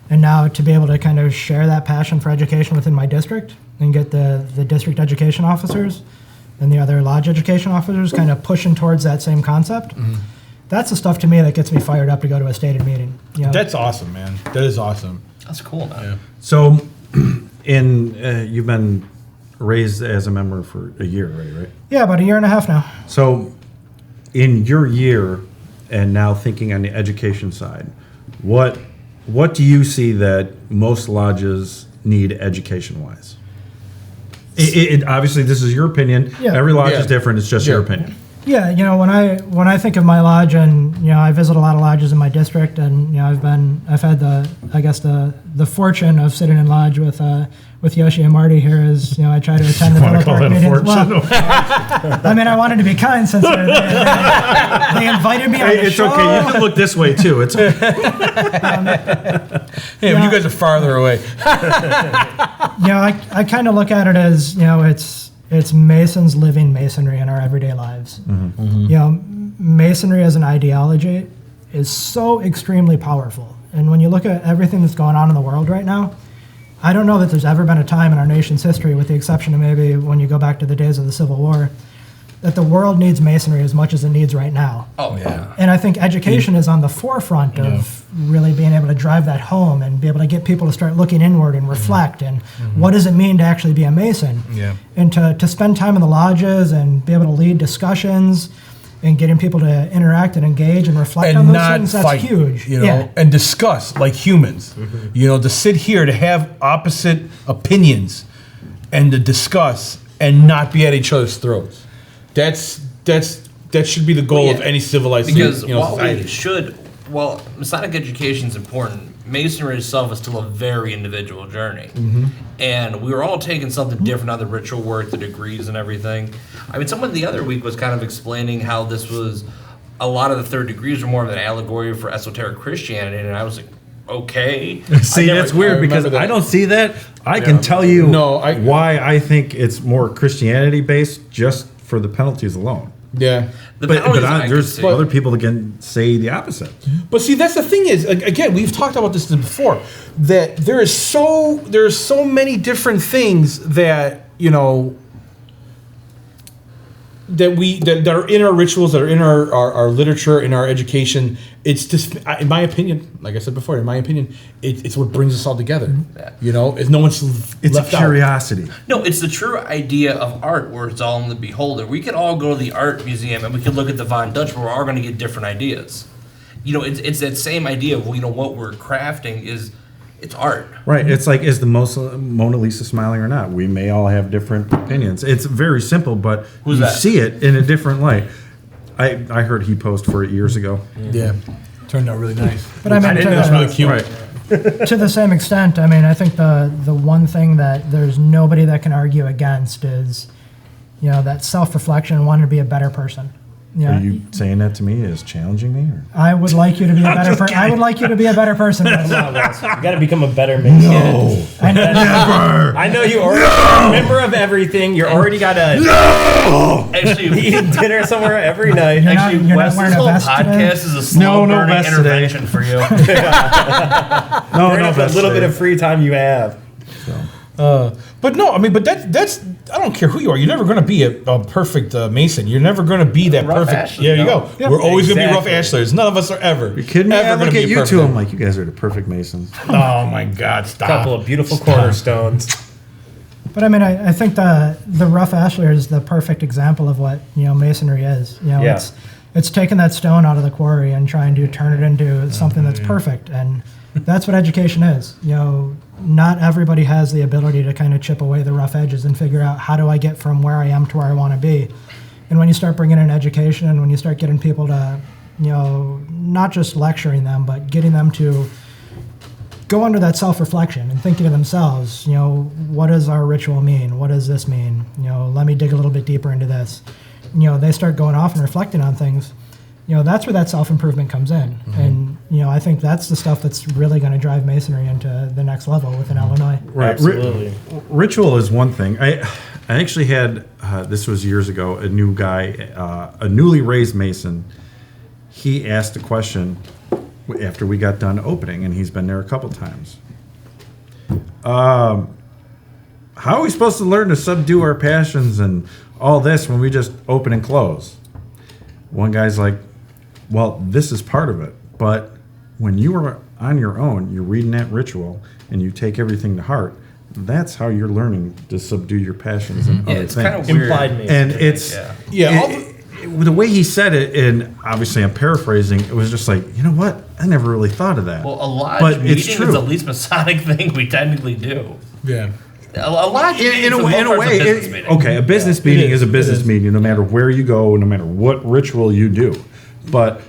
[SPEAKER 8] and now to be able to kind of share that passion for education within my district and get the district education officers and the other lodge education officers kind of pushing towards that same concept, that's the stuff to me that gets me fired up to go to a stated meeting.
[SPEAKER 3] That's awesome, man. That is awesome.
[SPEAKER 7] That's cool, man.
[SPEAKER 3] Yeah.
[SPEAKER 5] So, you've been raised as a member for a year already, right?
[SPEAKER 8] Yeah, about a year and a half now.
[SPEAKER 5] So, in your year, and now thinking on the education side, what do you see that most lodges need education-wise? It obviously, this is your opinion.
[SPEAKER 8] Yeah.
[SPEAKER 5] Every lodge is different. It's just your opinion.
[SPEAKER 8] Yeah, when I think of my lodge, and I visit a lot of lodges in my district, and I've had the fortune of sitting in lodge with Yoshi and Marty here. As I try to attend the Villa Park meetings. Well, I wanted to be kind since they invited me on the show.
[SPEAKER 5] It's okay. You can look this way too. It's okay.
[SPEAKER 3] You guys are farther away.
[SPEAKER 8] I kind of look at it as it's Masons living Masonry in our everyday lives. Masonry as an ideology is so extremely powerful. And when you look at everything that's going on in the world right now, I don't know that there's ever been a time in our nation's history, with the exception of maybe when you go back to the days of the Civil War, that the world needs Masonry as much as it needs right now.
[SPEAKER 7] Oh, yeah.
[SPEAKER 8] And I think education is on the forefront of really being able to drive that home and be able to get people to start looking inward and reflect and what does it mean to actually be a Mason?
[SPEAKER 3] Yeah.
[SPEAKER 8] And to spend time in the lodges and be able to lead discussions and getting people to interact and engage and reflect on those things, that's huge.
[SPEAKER 3] And discuss like humans. To sit here, to have opposite opinions and to discuss and not be at each other's throats. That should be the goal of any civilized
[SPEAKER 7] society. While Masonic education is important, Masonry itself is still a very individual journey. And we were all taking something different on the ritual work, the degrees and everything. Someone the other week was kind of explaining how this was, a lot of the third degrees were more of an allegory for esoteric Christianity, and I was like, okay.
[SPEAKER 5] See, that's weird because I don't see that. I can tell you why I think it's more Christianity based just for the penalties alone.
[SPEAKER 3] Yeah.
[SPEAKER 5] But there's other people that can say the opposite.
[SPEAKER 3] But see, that's the thing is, again, we've talked about this before, that there's so many different things that, that are in our rituals, that are in our literature, in our education. It's just, in my opinion, like I said before, in my opinion, it's what brings us all together. You know, if no one's
[SPEAKER 5] it's
[SPEAKER 3] left
[SPEAKER 5] a curiosity.
[SPEAKER 7] No, it's the true idea of art where it's all in the beholder. We could all go to the art museum and we could look at the Von Dutch, but we're all going to get different ideas. You know, it's that same idea of, you know, what we're crafting is, it's art.
[SPEAKER 5] Right. It's like, is the Mona Lisa smiling or not? We may all have different opinions. It's very simple, but you see it in a different light. I heard he posed for it years ago.
[SPEAKER 3] Yeah. Turned out really nice.
[SPEAKER 8] But I mean,
[SPEAKER 3] it was really cute.
[SPEAKER 5] Right.
[SPEAKER 8] To the same extent, I mean, I think the one thing that there's nobody that can argue against is, you know, that self-reflection and wanting to be a better person. Yeah.
[SPEAKER 5] Are you saying that to me as challenging me? Or?
[SPEAKER 8] I would like you to be a better person. I would like you to be a better person.
[SPEAKER 6] You got to become a better Mason.
[SPEAKER 5] No,
[SPEAKER 6] never. I know you already are a member of everything. You already got to
[SPEAKER 7] actually
[SPEAKER 6] eat dinner somewhere every night.
[SPEAKER 8] You're
[SPEAKER 7] actually,
[SPEAKER 8] not
[SPEAKER 7] Wes,
[SPEAKER 8] wearing
[SPEAKER 7] this
[SPEAKER 8] a
[SPEAKER 7] whole
[SPEAKER 8] vest
[SPEAKER 7] podcast
[SPEAKER 8] today?
[SPEAKER 7] is a slow burning intervention for you.
[SPEAKER 6] Burn up a little bit of free time you have.
[SPEAKER 3] But no, I mean, but that's I don't care who you are. You're never going to be a perfect Mason. You're never going to be that
[SPEAKER 7] rough
[SPEAKER 3] perfect.
[SPEAKER 7] Ashley,
[SPEAKER 3] There you
[SPEAKER 7] no.
[SPEAKER 3] go. We're always going to be rough Ashlers. None of us are ever.
[SPEAKER 5] You kidding me? I
[SPEAKER 3] Ever
[SPEAKER 5] look
[SPEAKER 3] gonna
[SPEAKER 5] at
[SPEAKER 3] be a
[SPEAKER 5] you
[SPEAKER 3] perfect
[SPEAKER 5] two. I'm
[SPEAKER 3] man.
[SPEAKER 5] like, you guys are the perfect Masons.
[SPEAKER 3] Oh my God! Stop.
[SPEAKER 6] Couple of beautiful cornerstones.
[SPEAKER 8] But I mean, I think the rough ashlar is the perfect example of what, you know, Masonry is. You know,
[SPEAKER 6] Yeah.
[SPEAKER 8] it's taking that stone out of the quarry and trying to turn it into something that's perfect, and that's what education is. You know, not everybody has the ability to kind of chip away the rough edges and figure out, how do I get from where I am to where I want to be. And when you start bringing in education, and when you start getting people to, you know, not just lecturing them, but getting them to go under that self-reflection and thinking to themselves, you know, what does our ritual mean? What does this mean? You know, let me dig a little bit deeper into this. You know, they start going off and reflecting on things. You know, that's where that self-improvement comes in. And, you know, I think that's the stuff that's really going to drive Masonry into the next level within Illinois.
[SPEAKER 5] Right.
[SPEAKER 6] Absolutely.
[SPEAKER 5] Ritual is one thing. I actually had, this was years ago, a new guy, a newly raised Mason. He asked a question after we got done opening, and he's been there a couple times. How are we supposed to learn to subdue our passions and all this when we just open and close? One guy's like, well, this is part of it, but when you are on your own, you're reading that ritual and you take everything to heart, that's how you're learning to subdue your passions and other
[SPEAKER 7] it's
[SPEAKER 5] things.
[SPEAKER 7] kind of weird.
[SPEAKER 6] Implied Mason.
[SPEAKER 5] And it's the way he said it, and obviously I'm paraphrasing, it was just like, you know what? I never really thought of that.
[SPEAKER 7] Well, a lodge
[SPEAKER 5] but
[SPEAKER 7] meeting
[SPEAKER 5] it's
[SPEAKER 7] is
[SPEAKER 5] true.
[SPEAKER 7] the least Masonic thing we technically do.
[SPEAKER 3] Yeah.
[SPEAKER 7] A lodge meeting
[SPEAKER 5] In a
[SPEAKER 7] for the most part
[SPEAKER 5] way,
[SPEAKER 7] is a business meeting.
[SPEAKER 5] okay, a business meeting is a business
[SPEAKER 3] is.
[SPEAKER 5] meeting, no matter where you go, no matter what ritual you do. But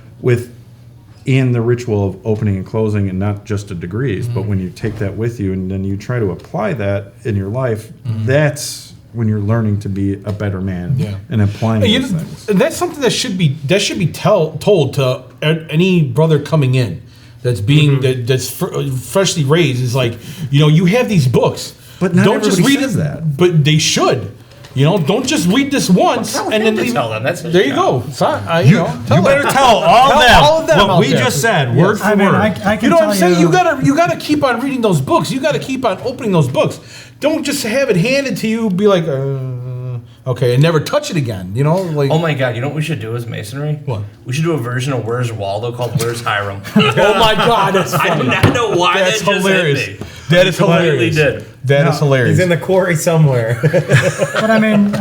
[SPEAKER 5] in the ritual of opening and closing, and not just the degrees, but when you take that with you and then you try to apply that in your life, that's when you're learning to be a better man and applying
[SPEAKER 3] And
[SPEAKER 5] those things.
[SPEAKER 3] and that's something that should be told to any brother coming in that's being that's freshly raised. Is like, you know, you have these books,
[SPEAKER 5] But not
[SPEAKER 3] don't just
[SPEAKER 5] everybody
[SPEAKER 3] read
[SPEAKER 5] says
[SPEAKER 3] it.
[SPEAKER 5] that.
[SPEAKER 3] But they should. You know, don't just read this once
[SPEAKER 7] Tell
[SPEAKER 3] and
[SPEAKER 7] him
[SPEAKER 3] then
[SPEAKER 7] to tell them. That's his
[SPEAKER 3] there you
[SPEAKER 7] job.
[SPEAKER 3] go. You
[SPEAKER 5] better tell all of them what we just said, word for
[SPEAKER 8] I mean,
[SPEAKER 5] word.
[SPEAKER 8] I can
[SPEAKER 3] You know what I'm
[SPEAKER 8] tell
[SPEAKER 3] saying? You gotta keep on reading those books. You gotta keep on opening those books. Don't just have it handed to you. Be like, okay, and never touch it again. You know, like.
[SPEAKER 7] Oh my God! You know what we should do as Masonry?
[SPEAKER 3] What?
[SPEAKER 7] We should do a version of Where's Waldo called Where's Hiram.
[SPEAKER 3] Oh my God, that's
[SPEAKER 7] I
[SPEAKER 3] funny.
[SPEAKER 7] do not know why
[SPEAKER 3] That's
[SPEAKER 7] that just
[SPEAKER 3] hilarious.
[SPEAKER 7] hit me.
[SPEAKER 3] That is
[SPEAKER 7] Completely
[SPEAKER 3] hilarious.
[SPEAKER 7] did.
[SPEAKER 3] That is hilarious.
[SPEAKER 6] He's in the quarry somewhere.
[SPEAKER 8] But I mean,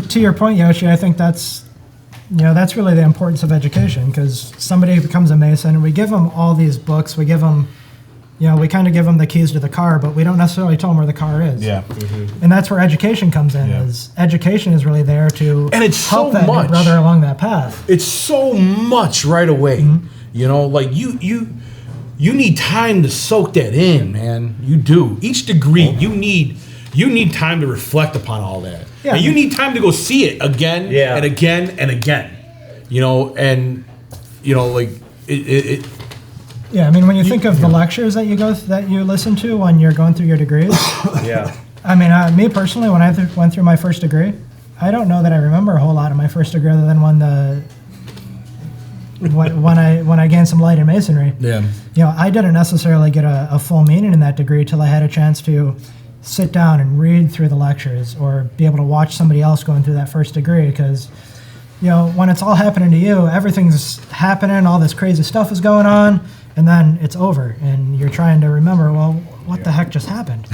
[SPEAKER 8] to your point, Yoshi, I think that's really the importance of education, because somebody becomes a Mason and we give them all these books. We give them, we kind of give them the keys to the car, but we don't necessarily tell them where the car is.
[SPEAKER 3] Yeah.
[SPEAKER 8] And that's where education comes in.
[SPEAKER 3] Yeah.
[SPEAKER 8] Is education is really there to
[SPEAKER 3] And it's
[SPEAKER 8] help
[SPEAKER 3] so
[SPEAKER 8] that new
[SPEAKER 3] much.
[SPEAKER 8] brother along that path.
[SPEAKER 3] It's so much right away. You know, like you need time to soak that in, man. You do. Each degree, you need time to reflect upon all that.
[SPEAKER 8] Yeah.
[SPEAKER 3] And you need time to go see it again
[SPEAKER 6] Yeah.
[SPEAKER 3] and again and again. You know, and like it
[SPEAKER 8] Yeah, I mean, when you think of the lectures that you listen to when you're going through your degrees,
[SPEAKER 6] Yeah.
[SPEAKER 8] I mean, me personally, when I went through my first degree, I don't know that I remember a whole lot of my first degree other than when I gained some light in Masonry.
[SPEAKER 3] Yeah.
[SPEAKER 8] I didn't necessarily get a full meaning in that degree till I had a chance to sit down and read through the lectures or be able to watch somebody else going through that first degree, because when it's all happening to you, everything's happening, all this crazy stuff is going on, and then it's over, and you're trying to remember, well, what the heck just happened?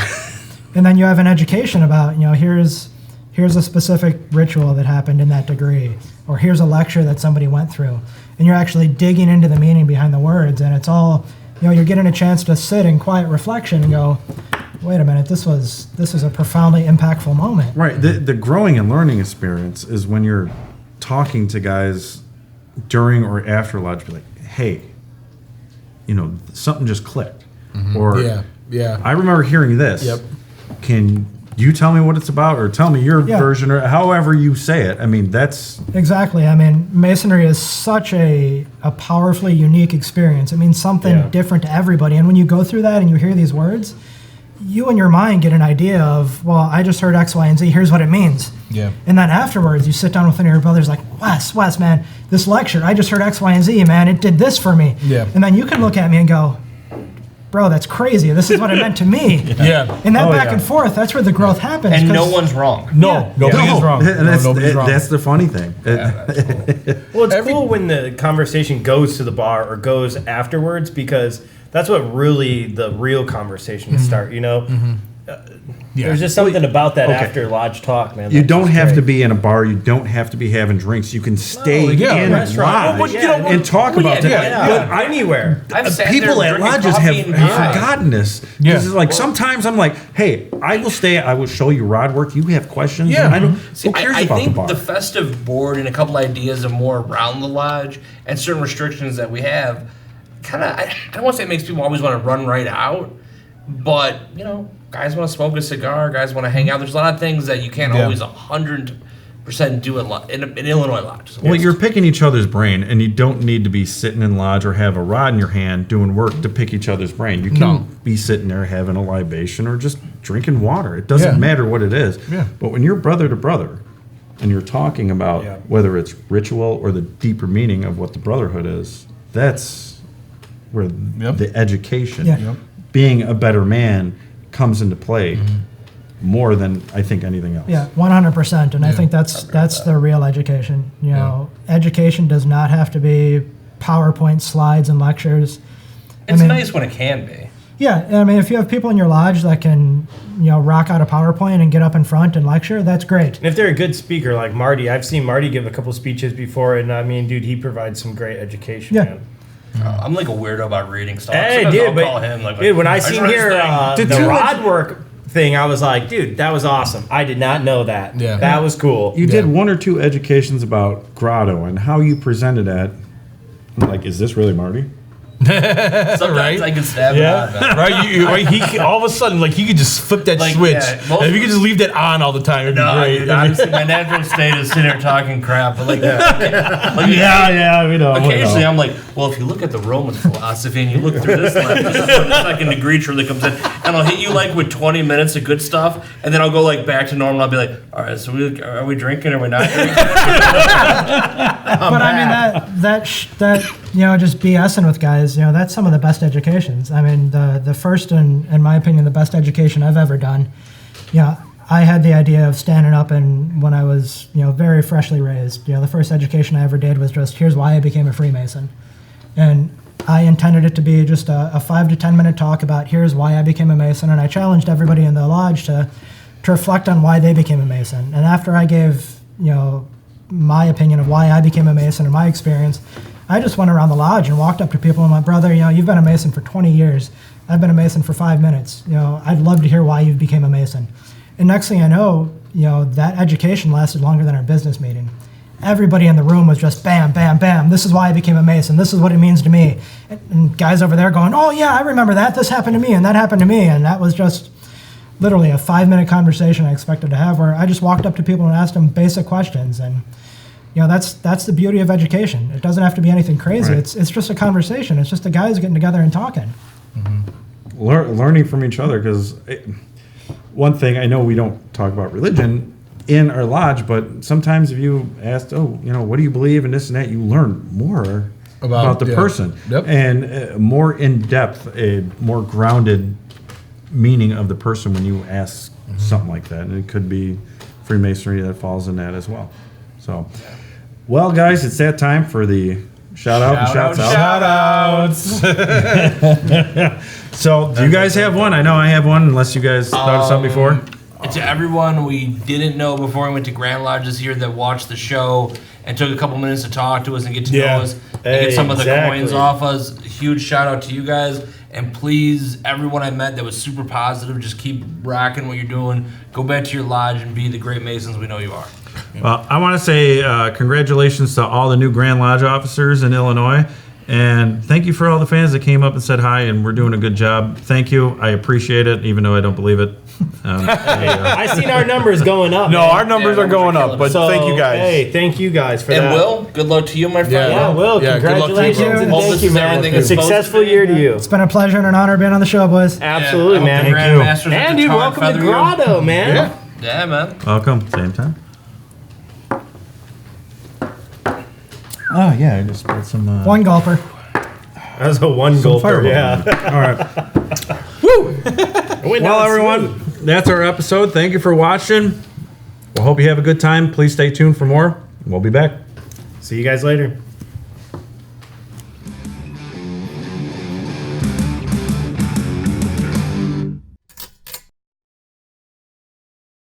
[SPEAKER 8] And then you have an education about, here's a specific ritual that happened in that degree, or here's a lecture that somebody went through, and you're actually digging into the meaning behind the words, and it's all, you're getting a chance to sit in quiet reflection and go, wait a minute, this was a profoundly impactful moment.
[SPEAKER 5] Right. The growing and learning experience is when you're talking to guys during or after lodge, be like, hey, something just clicked. Or I remember hearing this.
[SPEAKER 3] Yep.
[SPEAKER 5] Can you tell me what it's about, or tell me your version, or however you say it? I mean, that's...
[SPEAKER 8] Exactly. I mean, Masonry is such a powerfully unique experience. It means something different to everybody. And when you go through that and you hear these words, you in your mind get an idea of, well, I just heard X, Y, and Z. Here's what it means.
[SPEAKER 3] Yeah.
[SPEAKER 8] And then afterwards, you sit down with one of your brothers like, Wes, man, this lecture, I just heard X, Y, and Z, man. It did this for me.
[SPEAKER 3] Yeah.
[SPEAKER 8] And then you can look at me and go, bro, that's crazy. This is what it meant to me. And that back and forth, that's where the growth happens.
[SPEAKER 7] And no one's wrong.
[SPEAKER 3] Nobody is wrong.
[SPEAKER 5] And
[SPEAKER 3] nobody's wrong.
[SPEAKER 5] That's the funny thing.
[SPEAKER 6] Well, it's cool when the conversation goes to the bar or goes afterwards, because that's what really the real conversation would start, There's just something about that after lodge talk, man.
[SPEAKER 5] You don't have to be in a bar. You don't have to be having drinks. You can stay in a lodge and talk about that.
[SPEAKER 6] But anywhere.
[SPEAKER 5] People at lodges have forgotten this. This is like, sometimes I'm like, hey, I will stay. I will show you rod work. You have questions.
[SPEAKER 7] Yeah.
[SPEAKER 5] Who cares about the bar?
[SPEAKER 7] I think the festive board and a couple ideas of more around the lodge and certain restrictions that we have kind of, I don't want to say it makes people always want to run right out, but, guys want to smoke a cigar, guys want to hang out. There's a lot of things that you can't always 100% do in Illinois lodge.
[SPEAKER 5] Well, you're picking each other's brain, and you don't need to be sitting in lodge or have a rod in your hand doing work to pick each other's brain. You can be sitting there having a libation or just drinking water. It doesn't matter what it is. Yeah. But when you're brother to brother, and you're talking about whether it's ritual or the deeper meaning of what the brotherhood is, that's where the education, being a better man, comes into play more than I think anything else.
[SPEAKER 8] Yeah, 100%. And I think that's the real education. Education does not have to be PowerPoint slides and lectures.
[SPEAKER 7] It's nice when it can be.
[SPEAKER 8] Yeah, I mean, if you have people in your lodge that can, rock out a PowerPoint and get up in front and lecture, that's great.
[SPEAKER 6] And if they're a good speaker like Marty, I've seen Marty give a couple speeches before, and I mean, dude, he provides some great education. Yeah. Man.
[SPEAKER 7] I'm like a weirdo about reading stuff.
[SPEAKER 6] Hey, dude, but call him when I seen here the rod work thing, I was like, dude, that was awesome. I did not know that. Yeah. That was cool.
[SPEAKER 5] You did one or two educations about grotto and how you presented it. I'm like, is this really Marty?
[SPEAKER 7] Sometimes I can stab it on.
[SPEAKER 3] Right? He all of a sudden, he could just flip that switch. And if you could just leave that on all the time, it'd be great.
[SPEAKER 7] Dude, honestly, my natural state is sitting there talking crap. But
[SPEAKER 5] we know.
[SPEAKER 7] Occasionally, I'm like, well, if you look at the Roman philosophy and you look through this lens, this is where the second degree truly comes in. And I'll hit you with 20 minutes of good stuff, and then I'll go back to normal. I'll be like, all right, so are we drinking or are we not drinking?
[SPEAKER 8] But I mean, that just BSing with guys, that's some of the best educations. I mean, the first and, in my opinion, the best education I've ever done. I had the idea of standing up, and when I was, very freshly raised, the first education I ever did was just, here's why I became a Freemason. And I intended it to be just a 5 to 10 minute talk about here's why I became a Mason, and I challenged everybody in the lodge to reflect on why they became a Mason. And after I gave, my opinion of why I became a Mason and my experience, I just went around the lodge and walked up to people and went, brother, you've been a Mason for 20 years. I've been a Mason for 5 minutes. I'd love to hear why you became a Mason. And next thing I know, that education lasted longer than our business meeting. Everybody in the room was just bam, bam, bam. This is why I became a Mason. This is what it means to me. And guys over there going, oh yeah, I remember that. This happened to me and that happened to me. And that was just literally a 5-minute conversation I expected to have, where I just walked up to people and asked them basic questions. And that's the beauty of education. It doesn't have to be anything crazy. Right. It's just a conversation. It's just the guys getting together and talking.
[SPEAKER 5] Mm-hmm. Learning from each other, because one thing, I know we don't talk about religion in our lodge, but sometimes if you ask, what do you believe in this and that, you learn more about the person. Yep. And more in-depth, a more grounded meaning of the person when you ask something like that. And it could be Freemasonry that falls in that as well. So Well, guys, it's that time for the shout out and shouts out.
[SPEAKER 3] Shout outs.
[SPEAKER 5] So, do you guys have one? I know I have one, unless you guys thought of something before.
[SPEAKER 7] To everyone we didn't know before we went to Grand Lodge this year that watched the show and took a couple minutes to talk to us and get to know us and get some of the coins off us. Huge shout out to you guys. And please, everyone I met that was super positive, just keep rocking what you're doing. Go back to your lodge and be the great Masons we know you are.
[SPEAKER 5] Well, I want to say congratulations to all the new Grand Lodge officers in Illinois. And thank you for all the fans that came up and said hi, and we're doing a good job. Thank you. I appreciate it, even though I don't believe it.
[SPEAKER 6] I've seen our numbers going up.
[SPEAKER 3] No, our numbers are going up, but thank you guys.
[SPEAKER 6] Hey, thank you guys for that.
[SPEAKER 7] And Will, good luck to you, my friend.
[SPEAKER 6] Yeah, Will, congratulations and thank you, man. A successful year to you.
[SPEAKER 8] It's been a pleasure and an honor being on the show, boys.
[SPEAKER 6] Absolutely, man.
[SPEAKER 7] Thank you.
[SPEAKER 6] And you're welcome to Grotto, man.
[SPEAKER 7] Yeah, man.
[SPEAKER 5] Welcome. Same time. Oh, yeah, I just put some...
[SPEAKER 8] One golfer.
[SPEAKER 6] That was a one golfer, yeah.
[SPEAKER 5] All right. Woo! Well, everyone, that's our episode. Thank you for watching. We hope you have a good time. Please stay tuned for more. We'll be back.
[SPEAKER 6] See you guys later.